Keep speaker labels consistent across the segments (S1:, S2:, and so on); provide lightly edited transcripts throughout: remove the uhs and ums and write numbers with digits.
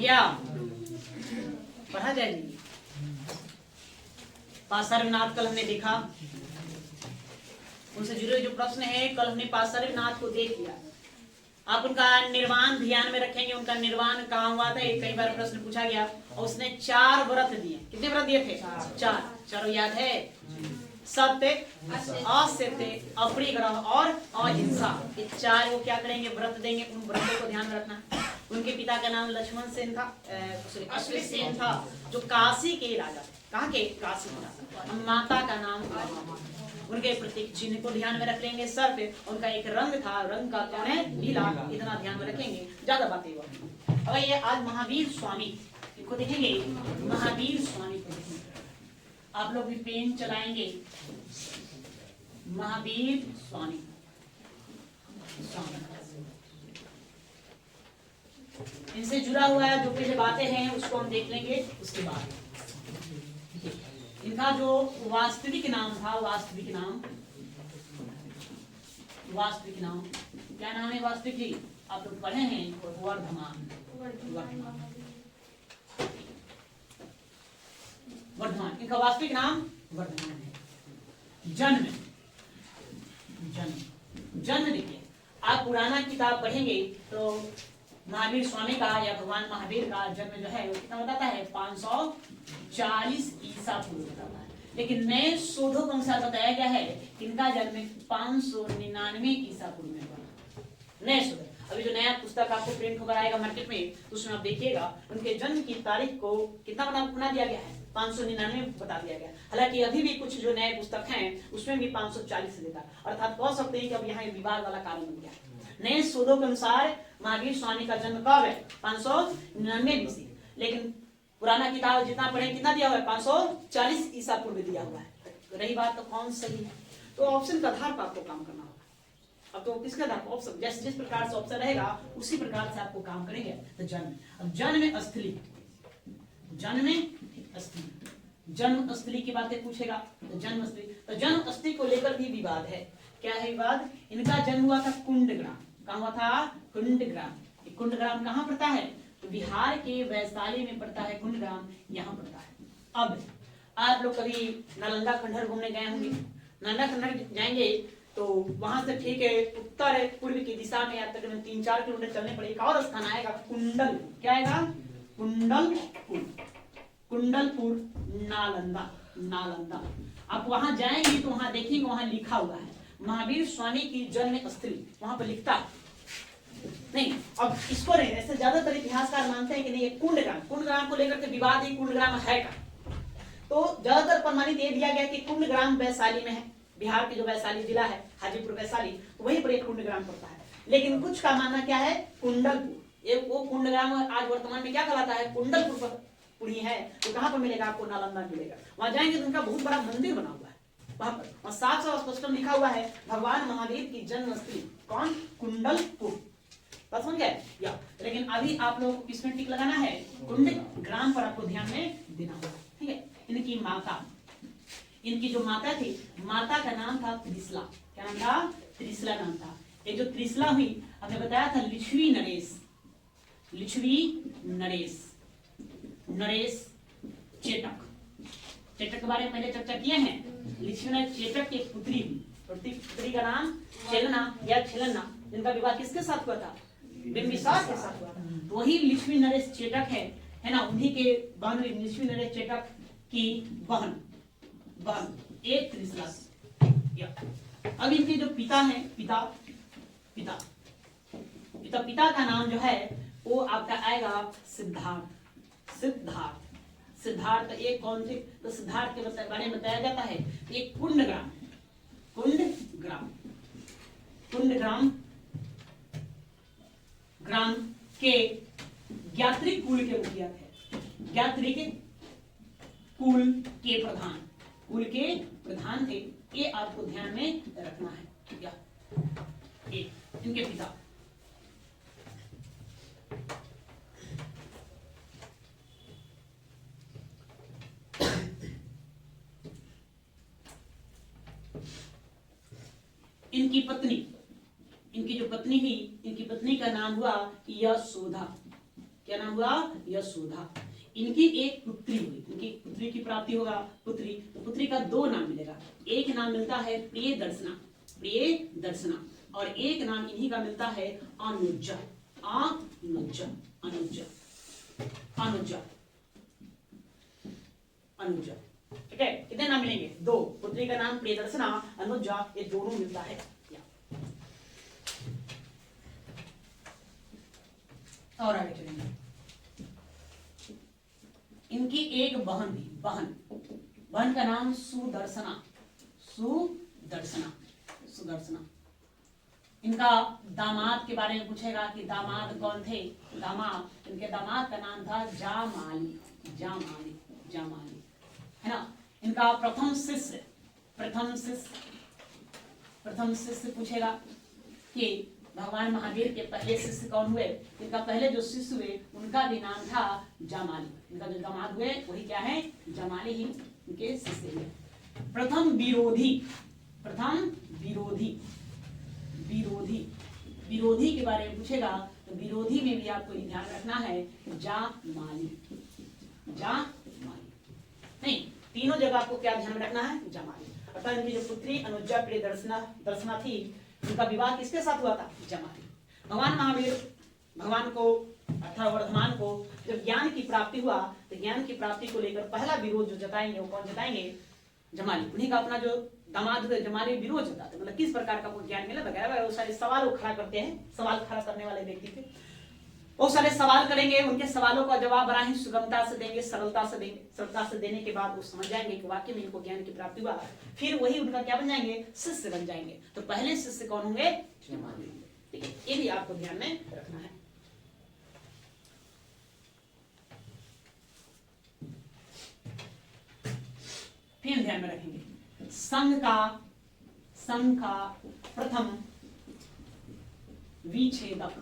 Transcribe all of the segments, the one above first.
S1: गया? पढ़ा जाए जी। पार्श्वनाथ कल हमने देखा, उनसे जुड़े जो प्रश्न है कल हमने पार्श्वनाथ को देख लिया। आप उनका निर्वाण ध्यान में रखेंगे, उनका निर्वाण कहाँ हुआ था, कई बार प्रश्न पूछा गया। और उसने 4 व्रत दिए। कितने व्रत दिए थे? 4। चारों याद है? सत्य, असत्य, अपरिग्रह और अहिंसा। ये 4 वो क्या करेंगे? व्रत देंगे। उन व्रतों को ध्यान में रखना। उनके पिता का नाम लक्ष्मण सेन था, अश्विन सेन था, जो काशी के राजा। कहाँ के? काशी के राजा। माता का नाम उनके प्रतीक चिन्ह को ध्यान में रख लेंगे। सर पे उनका एक रंग था, रंग का कौन है? नीला। इतना ध्यान में रखेंगे, ज्यादा बातें हुआ। अब ये आज महावीर स्वामी इनको देखेंगे। महावीर स्वामी को देखेंगे। आप लोग भी पेन चलाएंगे। महावीर स्वामी इनसे जुड़ा हुआ है जो पहले बातें हैं उसको हम देख लेंगे। उसके बाद इनका जो वास्तविक नाम था, वास्तविक नाम क्या नाम है? वास्तविक जी आप लोग पढ़े हैं, वर्धमान। वर्धमान इनका वास्तविक नाम वर्धमान है। जन्म देखिए, आप पुराना किताब पढ़ेंगे तो महावीर स्वामी का या भगवान महावीर का जन्म जो है वो कितना बताता है? 540 ईसा पूर्व बताता है। लेकिन नए शोधों के अनुसार बताया गया है कि इनका जन्म 599 ईसा पूर्व में हुआ। नए शोध, अभी जो नया पुस्तक आपको प्रिंट होकर आएगा मार्केट में, उसमें आप देखिएगा उनके जन्म की तारीख को कितना बना दिया गया है? 599 बता दिया गया। हालांकि अभी भी कुछ जो नए पुस्तक हैं उसमें भी 540 देता है। अर्थात कह सकते हैं कि अब यहाँ विवाद वाला कारण बन गया। नए शोधों के अनुसार महावीर स्वामी का जन्म कब है? 599 BC। लेकिन पुराना किताब जितना पढ़े कितना दिया हुआ है? 540 ईसा पूर्व दिया हुआ है। तो रही बात तो कौन सही है? तो ऑप्शन के आधार पर आपको काम करना होगा। अब तो किसके आधार पर? ऑप्शन, जिस प्रकार से ऑप्शन रहेगा उसी प्रकार से आपको काम करेंगे। तो जन्म, अब जन्म स्थली, जन्म स्थली की बातें पूछेगा। तो जन्म स्थली को लेकर भी विवाद है। क्या है विवाद? इनका जन्म हुआ था कुंडग्राम। कहाँ हुआ था? कुंडग्राम। कुंडग्राम कहाँ पड़ता है? तो बिहार के वैशाली में पड़ता है कुंडग्राम, यहाँ पड़ता है। अब आप लोग कभी नालंदा खंडहर घूमने गए होंगे। नालंदा खंडहर जाएंगे तो वहां से ठीक है उत्तर पूर्व की दिशा में तकरीबन 3-4 किलोमीटर चलने पर एक और स्थान आएगा, कुंडल। क्या आएगा? कुंडलपुर नालंदा। आप वहां जाएंगे तो वहां देखेंगे, वहां लिखा हुआ है महावीर स्वामी की जन्म स्थली, वहां पर लिखता है। नहीं, अब इसको नहीं, ऐसे ज्यादातर इतिहासकार मानते हैं कि नहीं, कुंडग्राम को लेकर के विवाद है, कुंडग्राम है का। तो ज्यादातर प्रमाणित ये दिया गया कि कुंडग्राम वैशाली में है। बिहार के जो वैशाली जिला है, हाजीपुर वैशाली, तो वहीं पर एक कुंडग्राम पड़ता है। लेकिन कुछ का मानना क्या है? कुंडलपुर। ये वो कुंडग्राम आज वर्तमान में क्या कहलाता है? कुंडलपुर पुरी है। तो कहाँ पर मिलेगा आपको? नालंदा मिलेगा। वहां जाएंगे तो उनका बहुत बड़ा मंदिर बना हुआ है वहां पर, और साफ स्पष्ट लिखा हुआ है भगवान महावीर की जन्म स्थली कौन? कुंडलपुर। बात समझ गए या? लेकिन अभी आप लोग को किसमें टिक लगाना है? कुंडग्राम पर आपको ध्यान में देना होगा। ठीक है। इनकी माता, इनकी जो माता थी, माता का नाम था त्रिशला। क्या नाम था? त्रिशला नाम था। ये जो त्रिशला हुई, हमने बताया था लिच्छवी नरेश चेटक के बारे में पहले चर्चा किए हैं। लिच्छवी नरेश चेटक की पुत्री हुई। पुत्री का नाम छेलना या छेलना, जिनका विवाह किसके साथ हुआ था? बिंबिसार के साथ हुआ था। तो वही लिच्छवी नरेश चेटक है ना, उन्हीं के बहन लिच्छवी नरेश चेटक की बहन एक त्रिशला। अब इनके जो पिता हैं, पिता का नाम जो है वो आपका आएगा सिद्धार्थ। एक कौन से? तो सिद्धार्थ के बारे में बताया जाता है एक कुंडग्राम ग्राम के ज्ञात्री कुल के मुखिया थे। ज्ञात्री के कुल के प्रधान थे। ये आपको ध्यान में रखना है। इनके पिता इनकी जो पत्नी थी, इनकी पत्नी का नाम हुआ यशोधा। क्या नाम हुआ? यशोदा। इनकी एक पुत्री हुई, इनकी पुत्री की प्राप्ति होगा, पुत्री, तो पुत्री का दो नाम मिलेगा। एक नाम मिलता है प्रिय दर्शना, प्रिय दर्शना, और एक नाम इन्हीं का मिलता है अनुजा, अनुजा, अनुजा, अनुजा, अनुजा। ठीक है, कितने नाम मिलेंगे? दो। पुत्री का नाम प्रियदर्शना, अनुजा, ये दोनों मिलता है। और आगे चलेंगे। इनकी एक बहन थी, बहन का नाम सुदर्शना, सुदर्शना, सुदर्शना। इनका दामाद के बारे में पूछेगा कि दामाद कौन थे? दामाद, इनके दामाद का नाम था जामाली, जामाली, जामाली, है ना। इनका प्रथम शिष्य पूछेगा कि भगवान महावीर के पहले शिष्य कौन हुए? इनका पहले जो शिष्य हुए उनका भी नाम था जामाली। इनका जो दामाद हुए वही क्या है? जामाली ही इनके शिष्य हुए। प्रथम विरोधी के बारे में पूछेगा, तो विरोधी में भी आपको ध्यान रखना है जामाली, नहीं, तीनों जगह आपको क्या ध्यान में रखना है? जामाली। अर्थात इनकी जो पुत्री अनुजा प्रिय दर्शना थी, उनका विवाह किसके साथ हुआ था? जामाली। भगवान महावीर, भगवान को अर्थात वर्धमान को जब ज्ञान की प्राप्ति हुआ, तो ज्ञान की प्राप्ति को लेकर पहला विरोध जो जताएंगे वो कौन जताएंगे? जमाली। उन्हीं का अपना जो दामाद हुए जमाली विरोध जताते, मतलब किस प्रकार का वो ज्ञान मिला वगैरह, वो सारे सवाल वो खड़ा करते हैं। सवाल खड़ा करने वाले व्यक्ति थे, बहुत सारे सवाल करेंगे, उनके सवालों का जवाब बड़ा ही सुगमता से देंगे, सरलता से देंगे। सरलता से देने के बाद वो समझ जाएंगे कि वाकई में इनको ज्ञान की प्राप्ति हुआ, फिर वही उनका क्या बन जाएंगे? शिष्य बन जाएंगे। तो पहले शिष्य कौन होंगे? जमाली। ठीक है, ये भी आपको ध्यान में रखना है। फिर ध्यान में रखेंगे संघ का प्रथम विच्छेदक,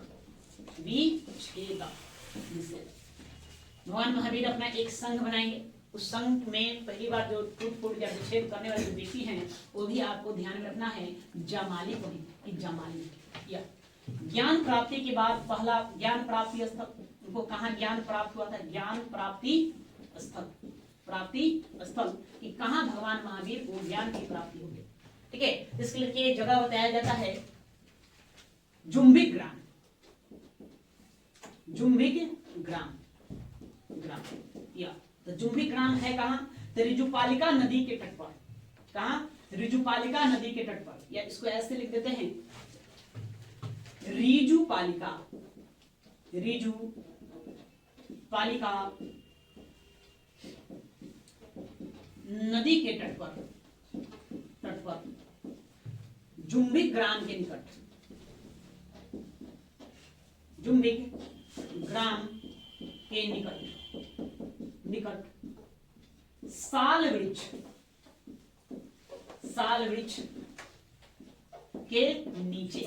S1: भगवान महावीर अपना एक संघ बनाएंगे। उस संघ में पहली बार जो टूट या विच्छेद करने वाले जो व्यक्ति हैं वो भी आपको ध्यान में रखना है जामाली को ही, जामाली। या ज्ञान प्राप्ति के बाद पहला ज्ञान प्राप्ति स्थल, उनको कहाँ ज्ञान प्राप्त हुआ था? ज्ञान प्राप्ति स्थल, कि कहाँ भगवान महावीर को ज्ञान की प्राप्ति होगी। ठीक है, इसके लिए जगह बताया जाता है जुम्बिक ग्राम, या तो जुम्बिक ग्राम है कहाँ? तो ऋजुपालिका नदी के तट पर। कहाँ? ऋजुपालिका नदी के तट पर, या इसको ऐसे लिख देते हैं ऋजुपालिका नदी के तट पर जुम्बिक ग्राम के निकट साल वृक्ष के नीचे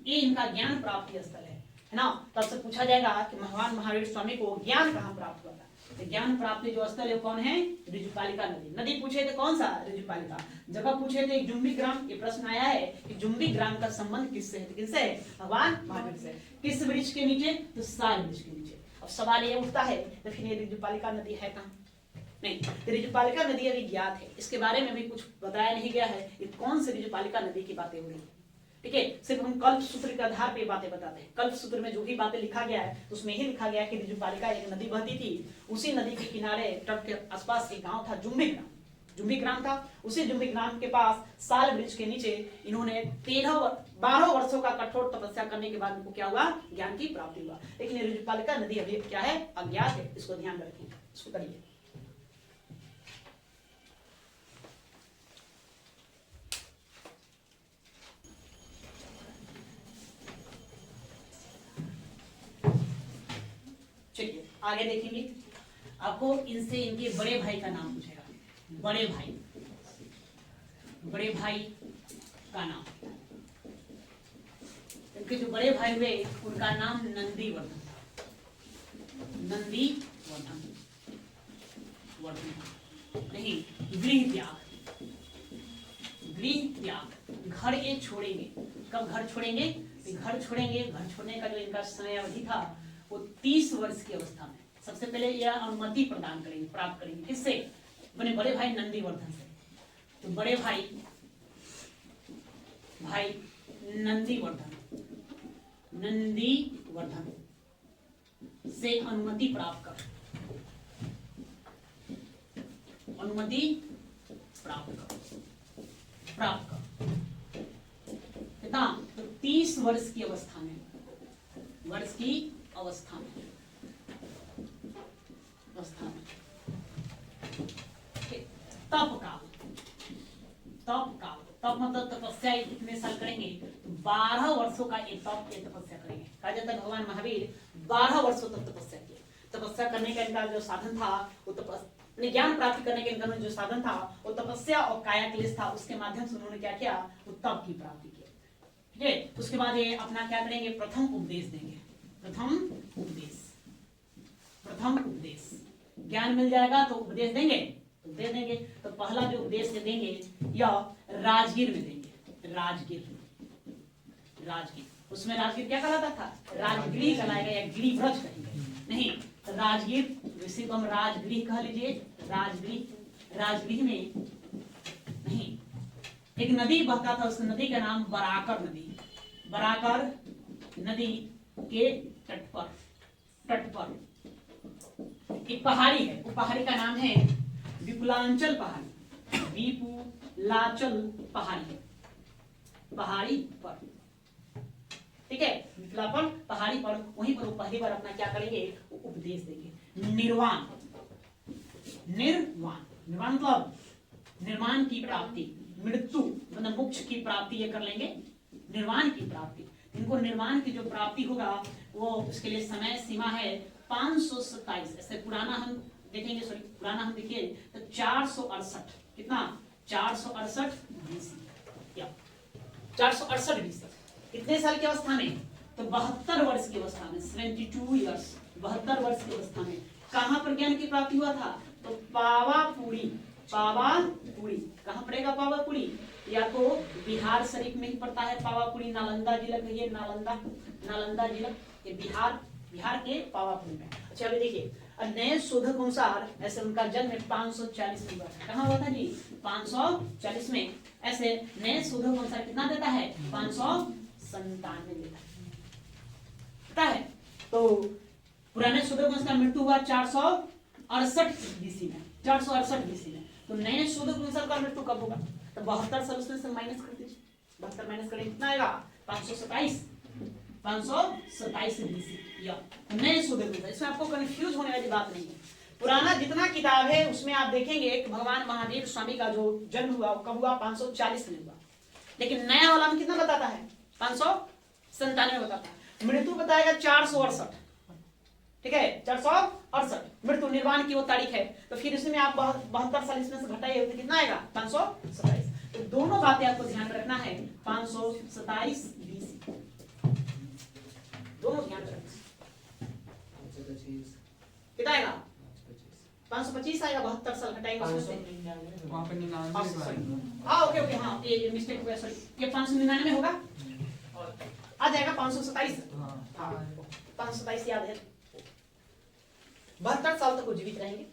S1: ये इनका ज्ञान प्राप्ति स्थल है ना। तब से पूछा जाएगा कि भगवान महावीर स्वामी को ज्ञान कहाँ प्राप्त हुआ था? तो ज्ञान प्राप्ति जो स्थल है कौन है? ऋजुपालिका नदी पूछे थे कौन सा? ऋजुपालिका। जगह पूछे थे जुम्बिक ग्राम। ये प्रश्न आया है कि जुम्बिक ग्राम का संबंध किससे है? किससे है? भगवान महावीर से। किस वृक्ष के नीचे? तो साल वृक्ष के नीचे। अब सवाल ये उठता है तो फिर ये ऋजुपालिका नदी है कहाँ? नहीं, ऋजुपालिका नदी अभी ज्ञात है, इसके बारे में भी कुछ बताया नहीं गया है ये कौन सी ऋजुपालिका नदी की बातें हो रही है। ठीक है, सिर्फ हम कल्प सूत्र के आधार पे बातें बताते हैं। कल्प सूत्र में जो भी बातें लिखा गया है उसमें ही लिखा गया कि ऋजुपालिका एक नदी बहती थी, उसी नदी के किनारे तट के आसपास एक गांव था जुम्बिक ग्राम था। उसी जुम्बिक ग्राम के पास साल वृक्ष के नीचे इन्होंने 12 वर्षों का कठोर तपस्या करने के बाद इनको क्या हुआ? ज्ञान की प्राप्ति हुआ। लेकिन ऋजुपालिका नदी अभी क्या है? अज्ञात है, इसको ध्यान रखें, इसको करिए। चलिए आगे देखेंगे, आपको इनसे इनके बड़े भाई का नाम पूछेगा। बड़े भाई का नाम, इनके जो बड़े भाई हुए उनका नाम नंदीवर्धन नहीं, गृह त्याग। घर ये छोड़ेंगे। कब घर छोड़ेंगे? घर छोड़ने का जो इनका समय अवधि था वो 30 वर्ष की अवस्था में सबसे पहले यह अनुमति प्रदान करेंगे, प्राप्त करेंगे। किससे? अपने बड़े भाई नंदीवर्धन से। तो बड़े भाई नंदीवर्धन से अनुमति प्राप्त कर, कितना? तो 30 वर्ष की अवस्था में, तप मतलब तपस्या कितने साल करेंगे? 12 वर्षों का एक तपस्या करेंगे। कहा जाता है भगवान महावीर 12 वर्षों तक तपस्या किए। तपस्या करने का इनका जो साधन था वो अपने ज्ञान प्राप्त करने के इनका जो साधन था वो तपस्या और काया क्लेश था। उसके माध्यम से उन्होंने क्या किया? वो तप की प्राप्ति की। ठीक है, उसके बाद ये अपना क्या करेंगे? प्रथम उपदेश देंगे। प्रथम उपदेश ज्ञान मिल जाएगा तो उपदेश देंगे, तो दे देंगे। तो पहला जो उपदेश देंगे या राजगीर में देंगे। राजगीर उसमें राजगीर क्या कहलाता था? राजगृह कहलाएगा या गिरिव्रज कहेंगे। नहीं, राजगीर इसी को हम राजगृह कह लीजिए। राजगृह में नहीं, एक नदी बहता था, उस नदी का नाम बराकर नदी के तट पर एक पहाड़ी है। वो पहाड़ी का नाम है विपुलांचल पहाड़ी पर। ठीक है, विपुलापन पहाड़ी पर, वहीं पर वो पहली बार अपना क्या करेंगे? उपदेश देंगे। निर्वाण मतलब निर्माण की प्राप्ति, मृत्यु मतलब मोक्ष की प्राप्ति ये कर लेंगे। निर्वाण की प्राप्ति, इनको निर्वाण की जो प्राप्ति होगा वो उसके लिए समय सीमा है 527। ऐसे पुराना हम देखेंगे, पुराना हम देखिए तो 468, कितना? 468 BC या 468 BC। कितने साल की अवस्था में? तो 72 वर्ष की अवस्था में, 72 ईयर्स, 72 वर्ष की अवस्था में। कहां पर ज्ञान की प्राप्ति हुआ था? तो पावापुरी। कहां पड़ेगा पावापुरी? या तो बिहार शरीफ में ही पड़ता है पावापुरी। नालंदा जिला कहिए, नालंदा जिला, ये बिहार के पावापुरी में। अच्छा अभी देखिए, नए शोधक अनुसार ऐसे उनका जन्म 540 में हुआ। कहाँ हुआ था जी? 540 में। ऐसे नए शोधक अनुसार कितना देता है? 597 देता है। तो पुराने शोधक अनुसार मृत्यु हुआ 468 BC में, 468 BC में। तो नए शोधक अनुसार का मृत्यु कब होगा? तो 72 साल उसमें से माइनस कर दीजिए। 72 माइनस करेंगे कितना आएगा? 527 BC या नए शोधक अनुसार। इसमें आपको कंफ्यूज होने वाली बात नहीं है। पुराना जितना किताब है उसमें आप देखेंगे कि भगवान महावीर स्वामी का जो जन्म हुआ वो कब हुआ? 540 में हुआ। लेकिन नया वाला में कितना बताता है? 597 बताता है। मृत्यु बताएगा 468। ठीक है, 468 मृत्यु निर्वाण की वो तारीख है। तो फिर इसमें आप 72 साल इसमें से घटाइए तो कितना आएगा? 527। तो दोनों बातें आपको ध्यान रखना है। 527 BC दोनों ध्यान रखना। कितना आएगा? 525 आएगा। 72 साल घटाएंगे उसमें से।
S2: वहां पे 99।
S1: हाँ ओके, हाँ ये मिस्टेक हो गया, सॉरी। ये 599 होगा और आ जाएगा 527। हाँ 527 याद है। 72 साल तक वो जीवित रहेंगे।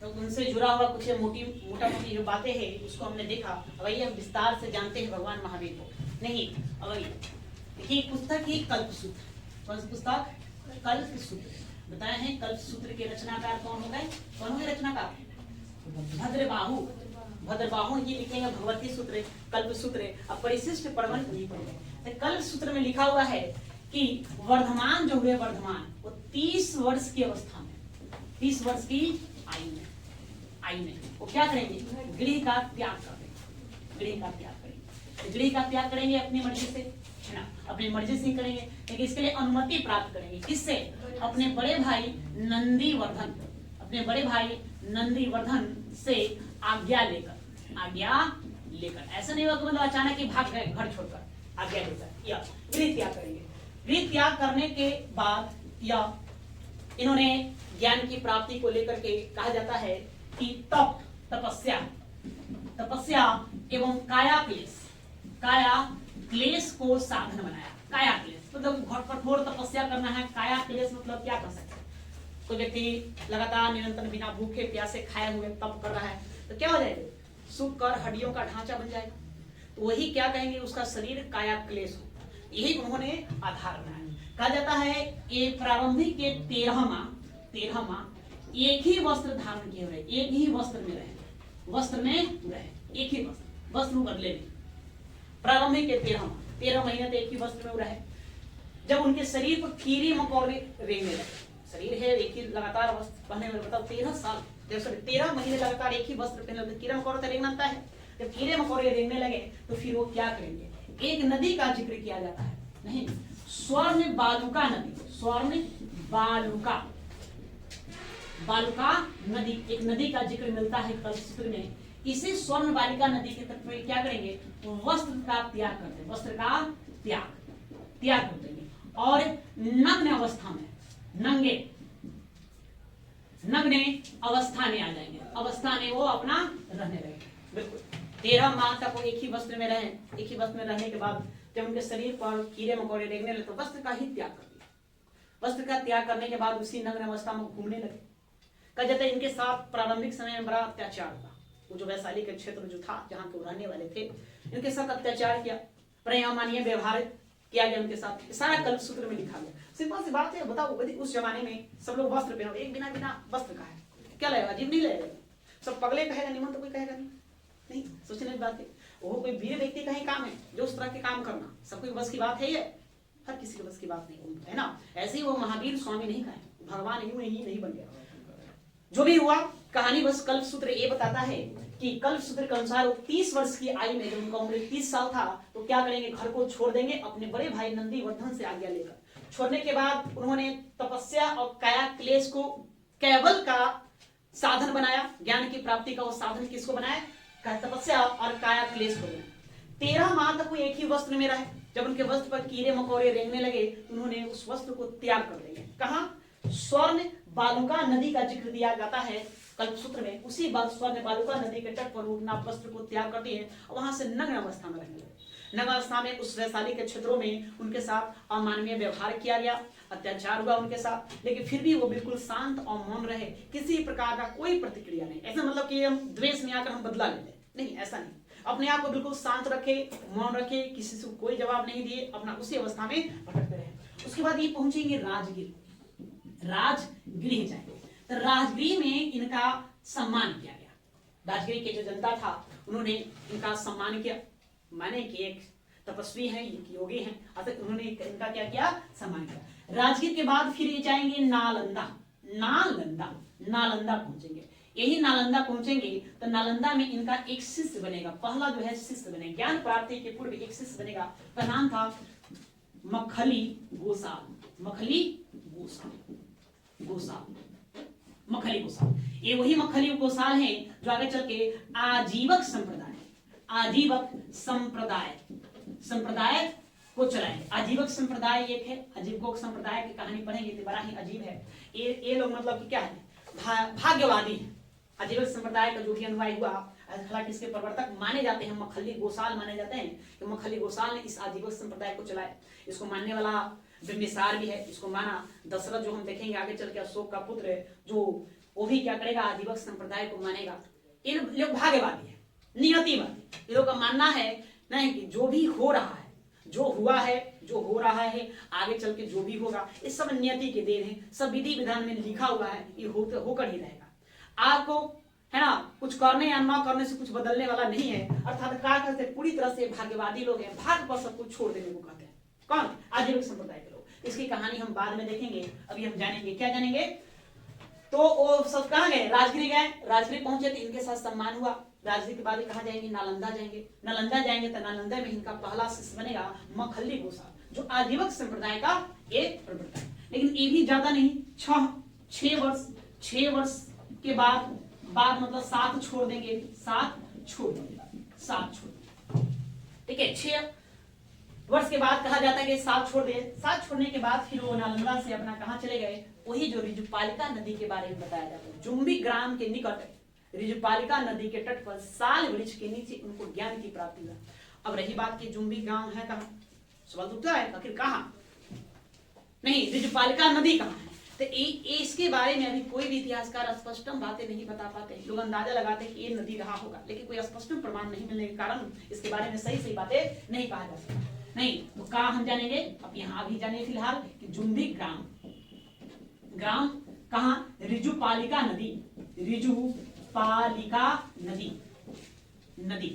S1: तो उनसे जुड़ा हुआ कुछ मोटा मोटी जो बातें हैं उसको हमने देखा। अब ये हम विस्तार से जानते हैं भगवान महावीर को। नहीं, अब देखिए पुस्तक ही कल्पसूत्र। कौन सी पुस्तक? कल्पसूत्र। बताए हैं कल्पसूत्र के रचनाकार कौन हो गए? कौन हो गए रचनाकार? भद्रबाहु ये लिखेंगे भगवती सूत्र, कल्पसूत्र। अब परिशिष्ट प्रबंध नहीं पढ़ेंगे। कल्पसूत्र में लिखा हुआ है कि वर्धमान जो हुए, वर्धमान वो 30 वर्ष की अवस्था में, 30 वर्ष की आयु में वो क्या करेंगे? गृह का त्याग कर देंगे। गृह का त्याग करेंगे अपनी मर्जी से, है ना? अपनी मर्जी से ही करेंगे। लेकिन इसके लिए अनुमति प्राप्त करेंगे। किससे? अपने बड़े भाई नंदीवर्धन से आज्ञा लेकर। ऐसा नहीं होगा मतलब अचानक ही भाग गए घर छोड़कर। आज्ञा लेकर या गृह त्याग करेंगे। गृह त्याग करने के बाद या इन्होंने ज्ञान की प्राप्ति को लेकर के कहा जाता है कि तप, तपस्या, तपस्या एवं काया क्लेश को साधन बनाया। काया क्लेश मतलब कठोर तपस्या करना है। काया क्लेश मतलब क्या कर सकते हैं? कोई व्यक्ति लगातार निरंतर बिना भूखे प्यासे खाए हुए तप कर रहा है तो क्या हो जाएगा? सूख कर हड्डियों का ढांचा बन जाएगा। तो वही क्या कहेंगे, उसका शरीर काया क्लेश हो। यही उन्होंने आधार बनाया। कहा जाता है ये प्रारंभिक के 13 माह एक ही वस्त्र धारण किए हुए, एक ही वस्त्र में रहे, एक ही वस्त्र बदले नहीं। प्रारंभिक के 13 महीने तक एक ही वस्त्र में रहे। जब उनके शरीर पर कीड़े मकोड़े रेंगने लगे, शरीर है एक ही लगातार वस्त्र पहने हुए, बताओ 13 महीने लगातार एक ही वस्त्र पहने हुए, कीड़े मकोड़े तो रेंगना है। जब कीड़े मकोड़े रेंगने लगे तो फिर वो क्या करेंगे? एक नदी का जिक्र किया जाता है, नहीं, स्वर्ण बालुका नदी, स्वर्ण बालुका नदी, एक नदी का जिक्र मिलता है कल्पसूत्र में। इसी स्वर्ण बालिका नदी के तट पर क्या करेंगे? वस्त्र का त्याग करते हैं, वस्त्र का त्याग कर देंगे और नग्न अवस्था में, नग्न अवस्था में आ जाएंगे। अवस्था में वो अपना रहने लगेंगे। बिल्कुल 13 माह तक वो एक ही वस्त्र में रहे। एक ही वस्त्र में रहने के बाद जब उनके शरीर पर कीड़े मकोड़े रेंगने लगे तो वस्त्र का ही त्याग कर दिया। वस्त्र का त्याग करने के बाद उसी नग्न अवस्था में घूमने लगे। कहा जाता है इनके साथ प्रारंभिक समय में बड़ा अत्याचार हुआ। वो जो वैशाली के क्षेत्र जो था जहाँ के रहने वाले थे, इनके साथ अत्याचार किया, पर्यामानीय व्यवहार किया गया उनके साथ। सारा कल्पसूत्र में लिखा गया। सिंपल सी बात है, बताओ उस जमाने में सब लोग वस्त्र पहनो, एक बिना वस्त्र का है, क्या लगेगा? अजीब नहीं लगेगा? सब पगले कहेगा, निमन तो कोई कहेगा नहीं। सोचने की बात है। वो कोई वीर व्यक्ति का ही काम है जो उस तरह के काम करना, सबके बस की बात है ये? हर किसी के बस की बात नहीं है ना। ऐसे ही वो महावीर स्वामी नहीं कहे, भगवान यूं ही नहीं बन गया। जो भी हुआ कहानी बस कल्पसूत्र ये बताता है कि कल्पसूत्र के अनुसार 30 वर्ष की आयु में, जब उनका उम्र 30 साल था, तो क्या करेंगे? घर को छोड़ देंगे अपने बड़े भाई नंदीवर्धन से आज्ञा लेकर। छोड़ने के बाद उन्होंने तपस्या और काया क्लेश को केवल का साधन बनाया। ज्ञान की प्राप्ति का वो साधन किसको बनाया? तपस्या और काया क्लेश को बनाया। 13 माह तक वो एक ही वस्त्र में रहे। जब उनके वस्त्र पर कीड़े मकोड़े रेंगने लगे तो उन्होंने उस वस्त्र को त्याग कर दिया। कहां? स्वर्ण बालुका नदी का जिक्र दिया जाता है कल्पसूत्र में। उसी बात स्वर्ण बालुका नदी के तट पर अपना वस्त्र को त्याग कर दिए और वहां से नग्न अवस्था में रहने लगे। नग्न अवस्था में उस वैशाली के क्षेत्रों में उनके साथ अमानवीय व्यवहार किया गया, अत्याचार हुआ उनके साथ, लेकिन फिर भी वो बिल्कुल शांत और मौन रहे। किसी प्रकार का कोई प्रतिक्रिया नहीं। ऐसा मतलब कि हम द्वेष में आकर हम बदला ले लें, नहीं, ऐसा नहीं। अपने आप को बिल्कुल शांत रखे, मौन रखे, किसी से कोई जवाब नहीं दिए, अपना उसी अवस्था में भटकते रहे। उसके बाद ये पहुंचेंगे राजगृह जाएंगे। तो राजगृह में इनका सम्मान किया गया। राजगृह के जो जनता था उन्होंने इनका सम्मान किया, माने कि एक तपस्वी हैं, एक योगी हैं, अतः उन्होंने इनका क्या किया? सम्मान किया। राजगीर के बाद फिर ये जाएंगे नालंदा पहुंचेंगे। यही नालंदा पहुंचेंगे तो नालंदा में इनका एक शिष्य बनेगा, पहला जो है शिष्य बनेगा। ज्ञान प्राप्ति के पूर्व एक शिष्य बनेगा, का नाम था मखली गोसाल। ये वही मखली गोसाल है जो आगे चल के आजीवक संप्रदाय को चलाएंगे। आजीवक संप्रदाय एक है, आजीवक संप्रदाय की कहानी पढ़ेंगे तो बड़ा ही अजीब है। ये लोग मतलब कि क्या है? भाग्यवादी है। आजीवक संप्रदाय का जो भी अनुयायी हुआ, हालांकि इसके प्रवर्तक माने जाते हैं मखली गोसाल माने जाते हैं कि मखली गोसाल ने इस आजीवक संप्रदाय को चलाया। इसको मानने वाला बिंबिसार भी है, इसको माना दशरथ, जो हम देखेंगे आगे चल के अशोक का पुत्र, जो वो भी क्या करेगा? आजीवक संप्रदाय को मानेगा। ये लोग भाग्यवादी है, नियतिवादी। ये लोग का मानना है नहीं कि जो भी हो रहा है, जो हुआ है, जो हो रहा है, आगे चल के जो भी होगा, ये सब नियति के देन है, सब विधि विधान में लिखा हुआ है, ये होकर ही रहेगा। आपको है ना कुछ करने या न करने से कुछ बदलने वाला नहीं है। अर्थात क्या कहते हैं? पूरी तरह से भाग्यवादी लोग हैं, भाग्य पर सब कुछ छोड़ देने को कहते हैं। कौन? आजीवक संप्रदाय के लोग। इसकी कहानी हम बाद में देखेंगे, अभी हम जानेंगे। क्या जानेंगे? तो वो सब कहाँ गए? राजगीर गए। राजगीर पहुंचे तो इनके साथ सम्मान हुआ। राजगीर के बाद कहाँ जाएंगे? नालंदा जाएंगे। नालंदा जाएंगे तो नालंदा में इनका पहला शिष्य बनेगा मखली गोसाल, जो आजीवक संप्रदाय का एक प्रवर्तक है। लेकिन ये भी ज्यादा नहीं, 6 वर्ष के बाद मतलब 7 छोड़ देंगे, 7 छोड़ देंगे। ठीक है, वर्ष के बाद कहा जाता है कि साथ छोड़ दिए। साथ छोड़ने के बाद फिर वो नालंदा से अपना कहाँ चले गए, वही जो रिजुपालिका नदी के बारे में बताया जाता है। जुम्बी ग्राम के निकट रिजुपालिका नदी के तट पर साल वृक्ष के नीचे उनको ज्ञान की प्राप्ति हुआ। अब रही बात कि जुम्बी गांव है कहाँ, सवाल उठता है आखिर कहाँ, नहीं रिजुपालिका नदी कहाँ है। तो इसके बारे में अभी कोई भी इतिहासकार स्पष्टम बातें नहीं बता पाते। लोग अंदाजा लगाते हैं कि ये नदी रहा होगा, लेकिन कोई स्पष्टम प्रमाण नहीं मिलने के कारण इसके बारे में सही सही बातें नहीं कहा जा सकता। नहीं तो कहा हम जानेंगे, अब यहाँ भी जाने फिलहाल कि जुम्बी ग्राम, ग्राम कहाँ, रिजुपालिका नदी, रिजुपालिका नदी, नदी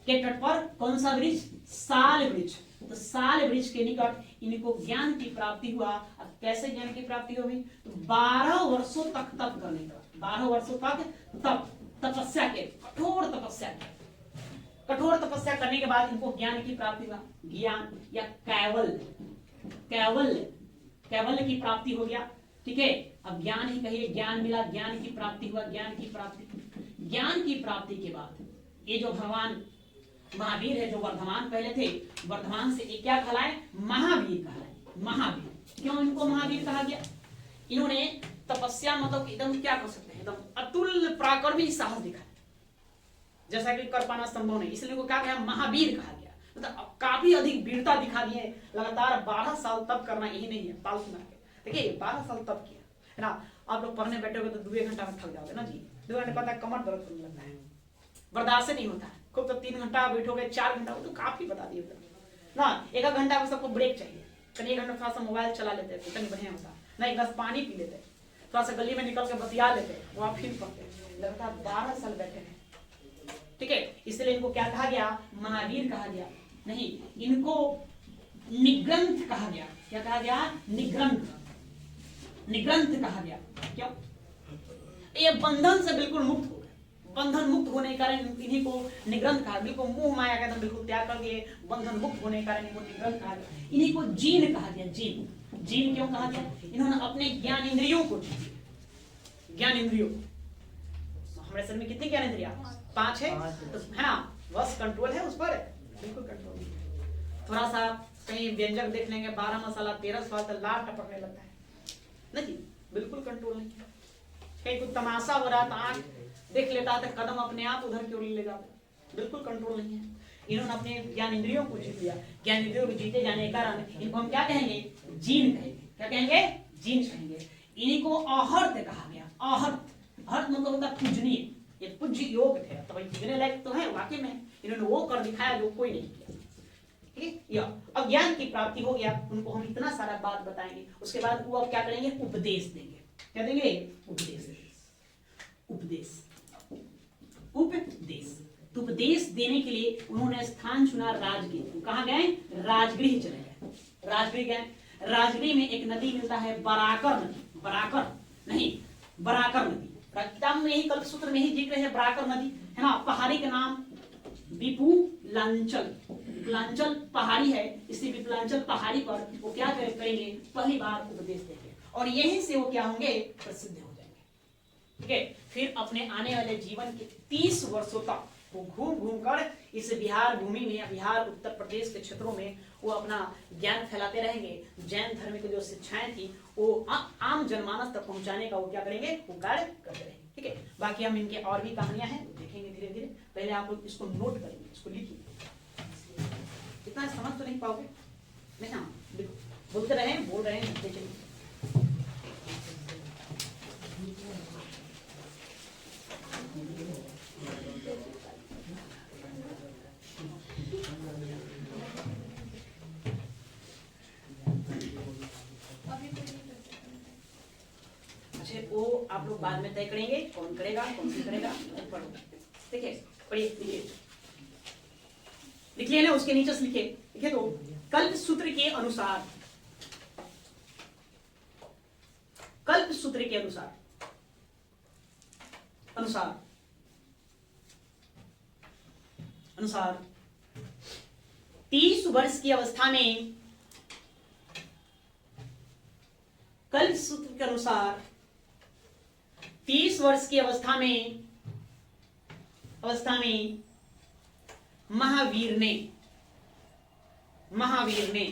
S1: के तट पर कौन सा वृक्ष, साल वृक्ष। तो साल वृक्ष के निकट इनको ज्ञान की प्राप्ति हुआ। अब कैसे ज्ञान की प्राप्ति होगी, तो 12 वर्षों तक तप करने का, 12 वर्षों तक तप, तपस्या के, कठोर तपस्या के, कठोर तपस्या करने के बाद इनको ज्ञान की प्राप्ति हुआ। ज्ञान या कैवल्य, कैवल्य, कैवल्य की प्राप्ति हो गया। ठीक है, अब ज्ञान ही कहिए, ज्ञान मिला, ज्ञान की प्राप्ति हुआ, ज्ञान की प्राप्ति। ज्ञान की प्राप्ति के बाद ये जो भगवान महावीर है, जो वर्धमान पहले थे, वर्धमान से ये क्या कहलाए, महावीर कहलाए। महावीर क्यों इनको महावीर कहा गया, इन्होंने तपस्या मतलब एकदम क्या कर सकते हैं, एकदम अतुल्य पराक्रमी साहस दिखाया, जैसा कि कर पाना संभव नहीं, इसलिए इनको क्या कहा, महावीर कहा गया। मतलब काफी अधिक वीरता दिखा दी है। लगातार 12 साल तप करना यही नहीं है, पालतू ना के देखिए 12 साल तप किया है ना। आप लोग पढ़ने बैठोगे तो 2 घंटा में थक जाओगे ना जी, 2 घंटे पता कमर दर्द करने लगता है, बर्दाश्त नहीं होता है। खूब तो 3 घंटा बैठोगे, 4 घंटा, तो काफी बता दिए ना। 1 घंटा में सबको ब्रेक चाहिए, कहीं 1 घंटा थोड़ा सा मोबाइल चला लेते थे, कहीं बढ़िया होता ना, 1 गिलास पानी पी लेते, थोड़ा सा गली में निकल के बतिया लेते, वहां फिर पढ़ते। लगातार 12 साल बैठे हैं। ठीक है, इसलिए इनको क्या कहा गया, महावीर कहा गया। नहीं, इनको निग्रंथ कहा गया। क्या कहा गया, निग्रंथ, निग्रंथ कहा गया। क्यों, ये बंधन से बिल्कुल मुक्त हो गए, बंधन मुक्त होने के कारण इन्हीं को निग्रंथ कहा। बिल्कुल मोह माया का बिल्कुल त्याग कर दिए, बंधन मुक्त होने के कारण इनको निग्रंथ कहा गया। इन्हीं को जीन कहा गया। जीन, जीन क्यों कहा गया, इन्होंने अपने ज्ञान इंद्रियों को जीत लिया। ज्ञान इंद्रियों, हमारे शरीर में कितनी ज्ञान इंद्रिया, 5 है, तो है ना, बस कंट्रोल है उस पर, बिल्कुल कंट्रोल। थोड़ा सा कहीं व्यंजक देख लेंगे, 12 मसाला 13 स्वाद, तो लार टपकने लगता है ना जी, बिल्कुल कंट्रोल नहीं। कहीं कुछ तमाशा हो रहा था, आंख देख लेता है, तो कदम अपने आप उधर की ओर ले जाता, बिल्कुल कंट्रोल नहीं है। इन्होंने अपने ज्ञान इंद्रियों को जीत लिया। ज्ञान इंद्रियों को जीते जाने के कारण इनको हम क्या कहेंगे, जीन कहेंगे। क्या कहेंगे, जीन कहेंगे। इन्हीं को आहर्त कहा गया। आहर्त, आहर्त मतलब होता है पूजनीय, ये पूज्य योग थे, तो भाई पूजने लायक तो है वाकई में, इन्होंने वो कर दिखाया जो कोई नहीं किया। ठीक, अब ज्ञान की प्राप्ति हो गया, उनको हम इतना सारा बात बताएंगे। उसके बाद वो अब क्या करेंगे, उपदेश देंगे। क्या देंगे, उपदेश, उपदेश, उपदेश। तो उपदेश देने के लिए उन्होंने स्थान चुना राजगृह। कहाँ गए, राजगृह चले गए, राजगृह गए। राजगृह में एक नदी मिलता है, बराकर नदी, बराकर नहीं, बराकर नदी। किताब में यही, कल्प सूत्र में ही जिक्र है, बराकर नदी है ना। पहाड़ी के नाम विपुलांचल, विपुलांचल पहाड़ी है, इसी विपुलांचल पहाड़ी पर वो क्या करेंगे, पहली बार उपदेश देंगे, और यहीं से वो क्या होंगे, प्रसिद्ध हो जाएंगे। ठीक है, फिर अपने आने वाले जीवन के 30 वर्षों तक वो घूम घूम कर इस बिहार भूमि में, बिहार उत्तर प्रदेश के क्षेत्रों में वो अपना ज्ञान फैलाते रहेंगे। जैन धर्म की जो शिक्षाएं थी वो आम जनमानस तक पहुंचाने का वो क्या करेंगे, वो कार्य करते रहेंगे। ठीक है, बाकी हम इनके और भी कहानियां हैं देखेंगे धीरे धीरे। पहले आप लोग इसको नोट करेंगे, इसको लिखिए, इतना समझ तो नहीं पाओगे, नहीं हाँ, बोलते रहे, बोल रहे हैं, देखिए। अच्छा, वो आप लोग बाद में तय करेंगे, कौन करेगा, कौन सी करेगा, पढ़ो। ठीक है, पढ़िए, लिखिए, लिखिए ना, उसके नीचे से लिखिए। लिखिए तो, कल्प सूत्र के अनुसार, कल्प सूत्र के अनुसार, अनुसार, अनुसार 30 वर्ष की अवस्था में, कल्प सूत्र के अनुसार 30 वर्ष की अवस्था में महावीर ने महावीर ने।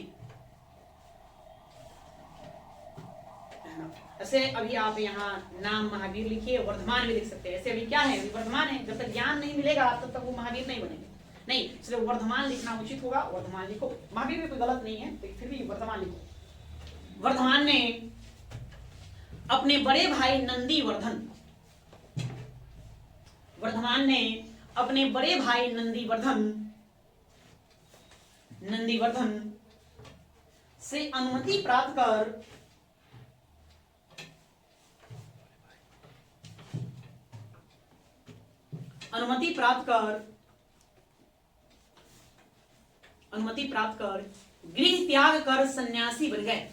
S1: ऐसे अभी आप यहाँ नाम महावीर लिखिए, वर्धमान भी लिख सकते हैं। ऐसे अभी क्या है, अभी वर्धमान है, जब तक ज्ञान नहीं मिलेगा तब तक वो महावीर नहीं बनेंगे। नहीं, सिर्फ वर्धमान लिखना उचित होगा, वर्धमान लिखो। महावीर में कोई गलत नहीं है, लेकिन फिर भी वर्धमान लिखो। वर्धमान ने अपने बड़े भाई नंदीवर्धन, वर्धमान ने अपने बड़े भाई नंदीवर्धन से अनुमति प्राप्त कर गृह त्याग कर सन्यासी बन गए।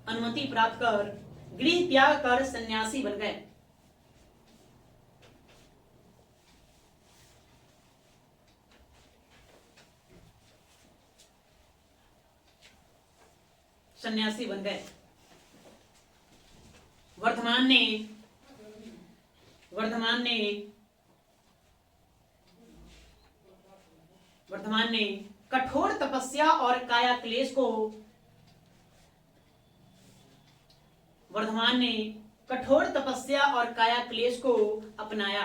S1: अनुमति प्राप्त कर गृह त्याग कर सन्यासी बन गए। सन्यासी बन गए। वर्धमान ने कठोर तपस्या और काया क्लेश को अपनाया।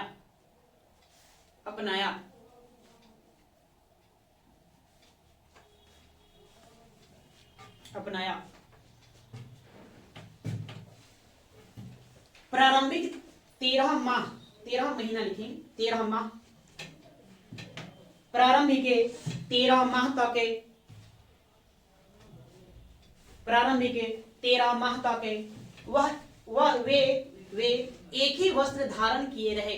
S1: प्रारंभिक 13 महीना लिखेंगे, 13 माह, प्रारंभिक 13 माह तक वे एक ही वस्त्र धारण किए रहे।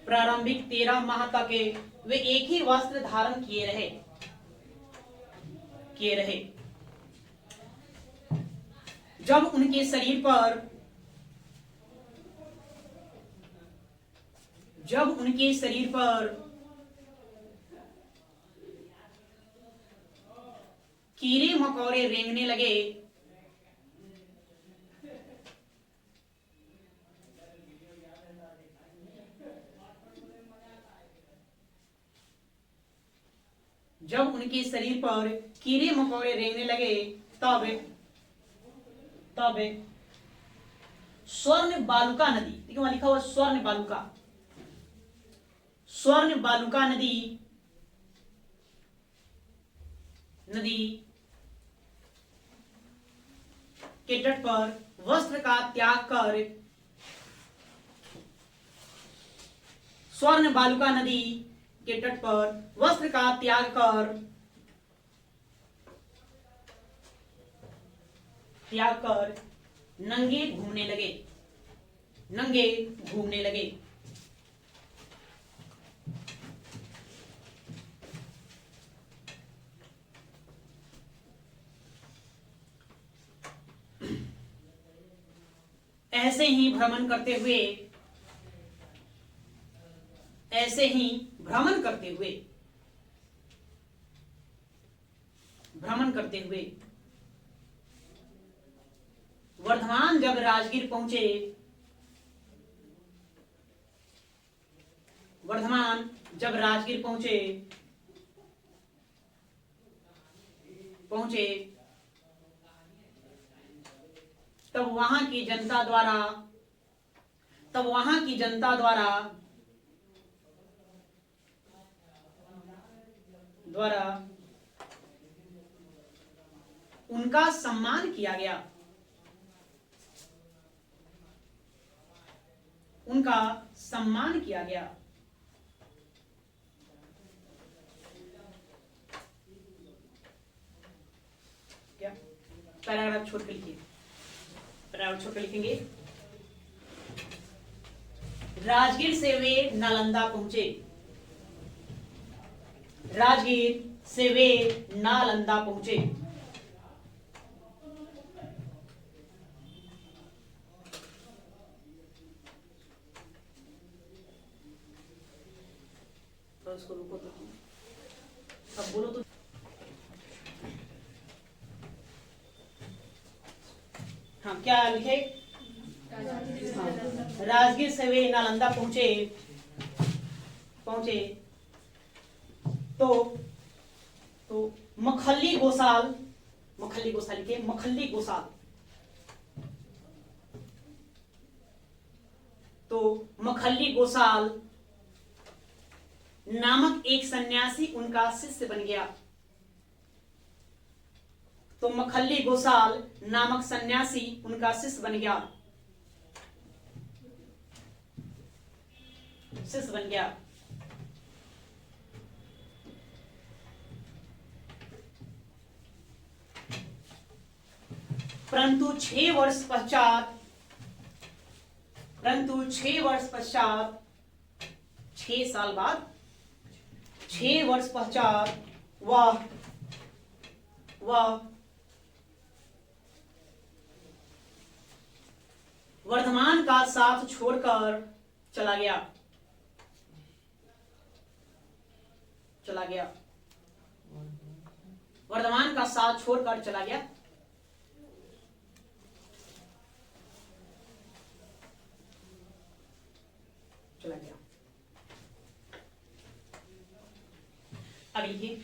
S1: प्रारंभिक 13 माह तक वे एक ही वस्त्र धारण किए रहे। जब उनके शरीर पर कीड़े मकोड़े रेंगने लगे, तब स्वर्ण बालुका नदी, देखिए वहां लिखा हुआ स्वर्ण बालुका नदी के तट पर वस्त्र का त्याग कर, स्वर्ण बालुका नदी के तट पर वस्त्र का त्याग कर नंगे घूमने लगे। ऐसे ही भ्रमण करते हुए वर्धमान जब राजगीर पहुंचे तब वहां की जनता द्वारा उनका सम्मान किया गया। क्या पैराग्राफ छोड़ के लिखेंगे। राजगीर से वे नालंदा पहुंचे। तो इसको रुको, तो अब बोलो तो हाँ क्या लिखे? हाँ, राजगीर से वे नालंदा पहुंचे तो मखल्ली गोसाल लिखे, मखल्ली गोसाल, तो मखल्ली गोसाल नामक एक सन्यासी उनका शिष्य बन गया। तो मखल्ली गोसाल नामक सन्यासी उनका शिष्य बन गया। परंतु 6 वर्ष पश्चात 6 साल बाद 6 वर्ष पश्चात वह वर्धमान का साथ छोड़कर चला गया। वर्धमान का साथ छोड़कर चला गया। अब लिखिए,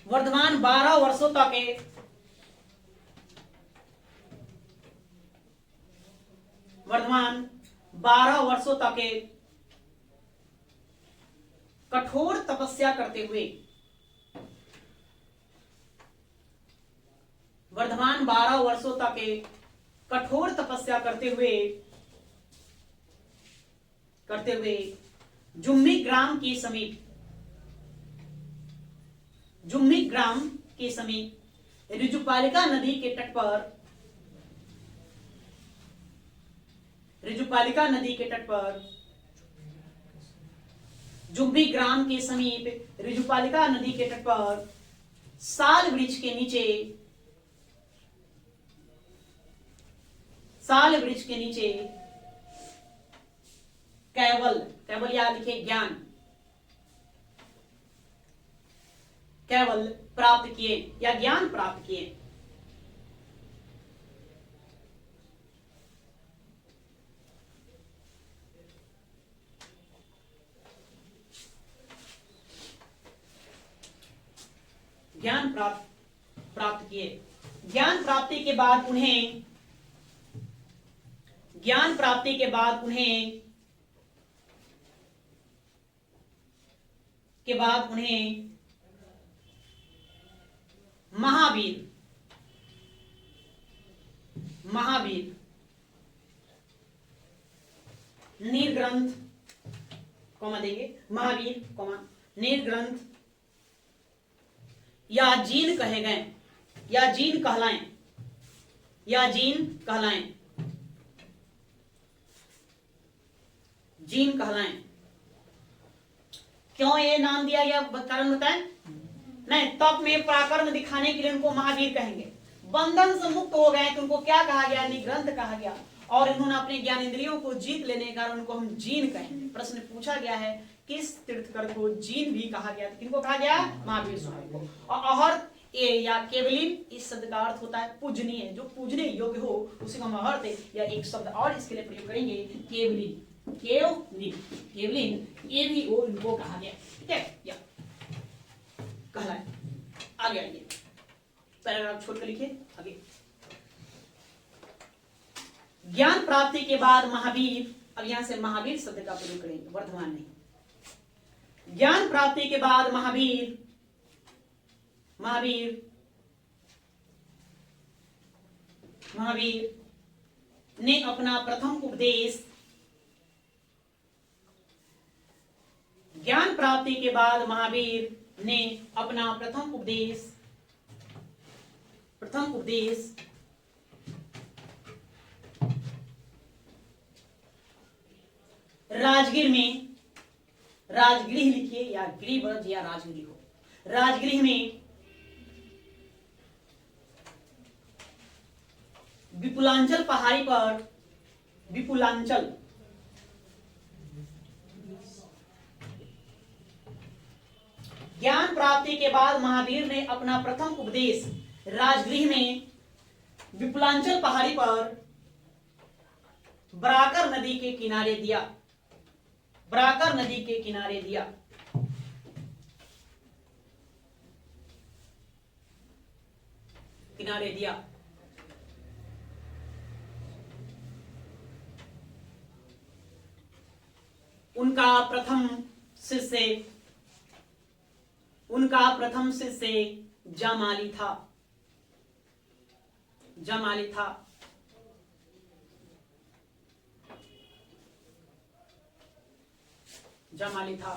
S1: वर्धमान 12 वर्षों तक कठोर तपस्या करते हुए वर्धमान 12 वर्षों तक कठोर तपस्या करते हुए जुम्मी ग्राम के समीप ऋजुपालिका नदी के तट पर जुम्मी ग्राम के समीप ऋजुपालिका नदी के तट पर साल वृक्ष के नीचे कैवल या लिखे कैवल प्राप्त किए या ज्ञान प्राप्त किए। ज्ञान प्राप्त किए। ज्ञान प्राप्ति के बाद उन्हें महावीर निर्ग्रंथ देंगे, महावीर निर्ग्रंथ या जीन कहे गए या जीन कहलाएं। क्यों ये नाम दिया गया, कारण बताएं? नहीं, तप में पराक्रम दिखाने के लिए उनको महावीर कहेंगे। बंधन से मुक्त हो गए तो उनको क्या कहा गया? निग्रंथ कहा गया। और इन्होंने अपने ज्ञान इंद्रियों को जीत लेने के कारण उनको हम जीन कहेंगे। प्रश्न पूछा गया है किस तीर्थकर को जीन भी कहा गया? किनको कहा गया? महावीर स्वामी को। और अहर्त या केवलिन इस शब्द का अर्थ होता है पूजनीय, जो पूजने योग्य हो उसी को हम अहर्त या एक शब्द और इसके लिए प्रयोग करेंगे केवलिन, ये भी वो इनको कहा गया। ठीक है, या कहलाए। आगे आइए, पैराग्राफ छोड़कर लिखिए आगे। ज्ञान प्राप्ति के बाद महावीर, अब यहां से महावीर शब्द का प्रयोग करेंगे, वर्धमान नहीं। ज्ञान प्राप्ति के बाद महावीर ने अपना प्रथम उपदेश, ज्ञान प्राप्ति के बाद महावीर ने अपना प्रथम उपदेश राजगृह लिखिए या गृहब्रज या राजगृह हो, राजगृह में विपुलांचल पहाड़ी पर ज्ञान प्राप्ति के बाद महावीर ने अपना प्रथम उपदेश राजगृह में विपुलांचल पहाड़ी पर बराकर नदी के किनारे दिया। बराकर नदी के किनारे दिया। किनारे दिया। उनका प्रथम शिष्य जमाली था। जमाली था। जमाली था।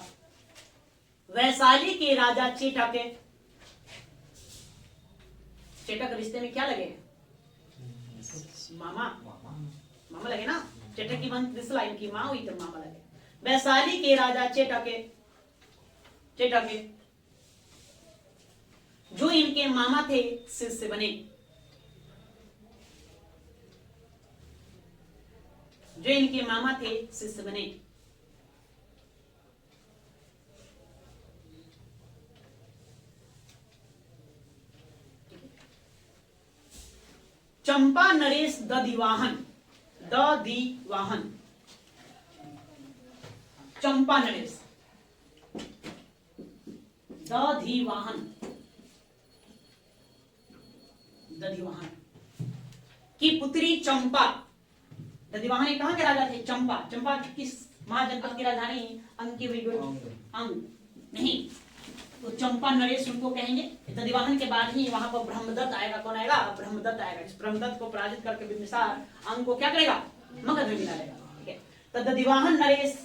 S1: वैशाली के राजा चेटक, चेटक रिश्ते में क्या लगे? मामा। मामा लगे ना, चेटक की बहन त्रिशला इनकी माँ हुई तो मामा लगे। वैशाली के राजा चेटक जो इनके मामा थे शिष्य बने। जो इनके मामा थे शिष्य बने। चंपा नरेश दधिवाहन। दधिवाहन। चंपा नरेश दधिवाहन। दधिवाहन की पुत्री चंपा। दधिवाहन ये कहां के राजा थे? चंपा। चंपा किस महाजनपद की राजधानी? अंग की अंग नहीं, तो चंपा नरेश उनको कहेंगे। दधिवाहन के बाद ही वहां पर ब्रह्मदत्त आएगा। कौन आएगा? ब्रह्मदत्त आएगा। इस ब्रह्मदत्त को पराजित करके बिंबिसार अंग को क्या करेगा? मगध में मिला लेगा। ठीक है, तो दधिवाहन नरेश,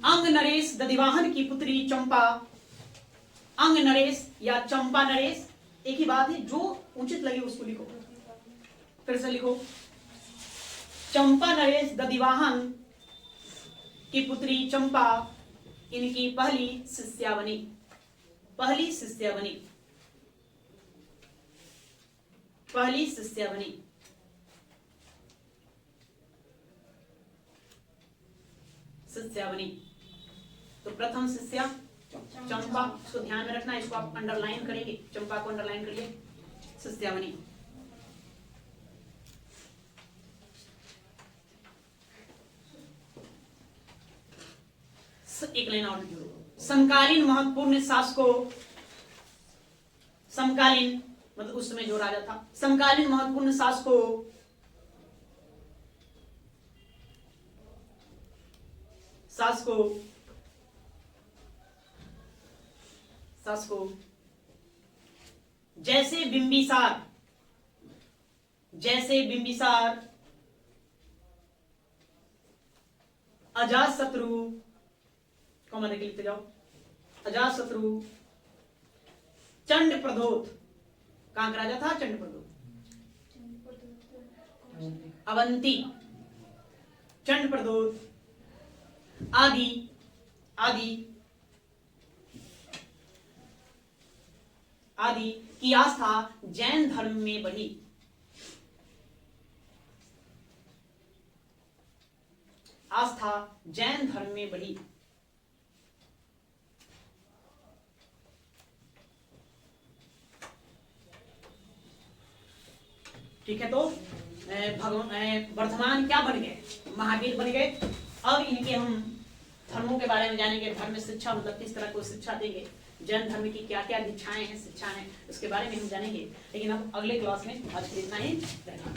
S1: अंग नरेश दधिवाहन की पुत्री चंपा। अंग नरेश या चंपा नरेश एक ही बात है, जो उचित लगे उसको लिखो। फिर से लिखो। चंपा नरेश दधिवाहन की पुत्री चंपा इनकी पहली शिष्या बनी। पहली शिष्या बनी। पहली शिष्या बनी। शिष्या बनी। तो प्रथम शिष्या चंपा, इसको ध्यान में रखना, इसको आप अंडरलाइन करेंगे। चंपा को अंडरलाइन करिए। शिष्या बनी। एक लाइन और जोड़ो। समकालीन महत्वपूर्ण शासकों, समकालीन मतलब उस समय जो राजा था, समकालीन महत्वपूर्ण शासकों, शासकों शासकों जैसे बिंबिसार, जैसे बिंबिसार, अजातशत्रु, कॉमा देके लिखते जाओ। अजातशत्रु, चंड प्रदोत, कहां का राजा था? चंड प्रदोत। अवंती, चंड प्रदोत आदि आदि आदि की आस्था जैन धर्म में बढ़ी। आस्था जैन धर्म में बढ़ी। ठीक है, तो वर्धमान क्या बन गए? महावीर बन गए। अब इनके हम धर्मों के बारे में जानेंगे। धर्म शिक्षा मतलब किस तरह को शिक्षा देंगे, जैन धर्म की क्या क्या दीक्षाएं हैं, शिक्षाएं हैं, उसके बारे में हम जानेंगे। लेकिन अब अगले क्लास में आज के इतना ही रहना।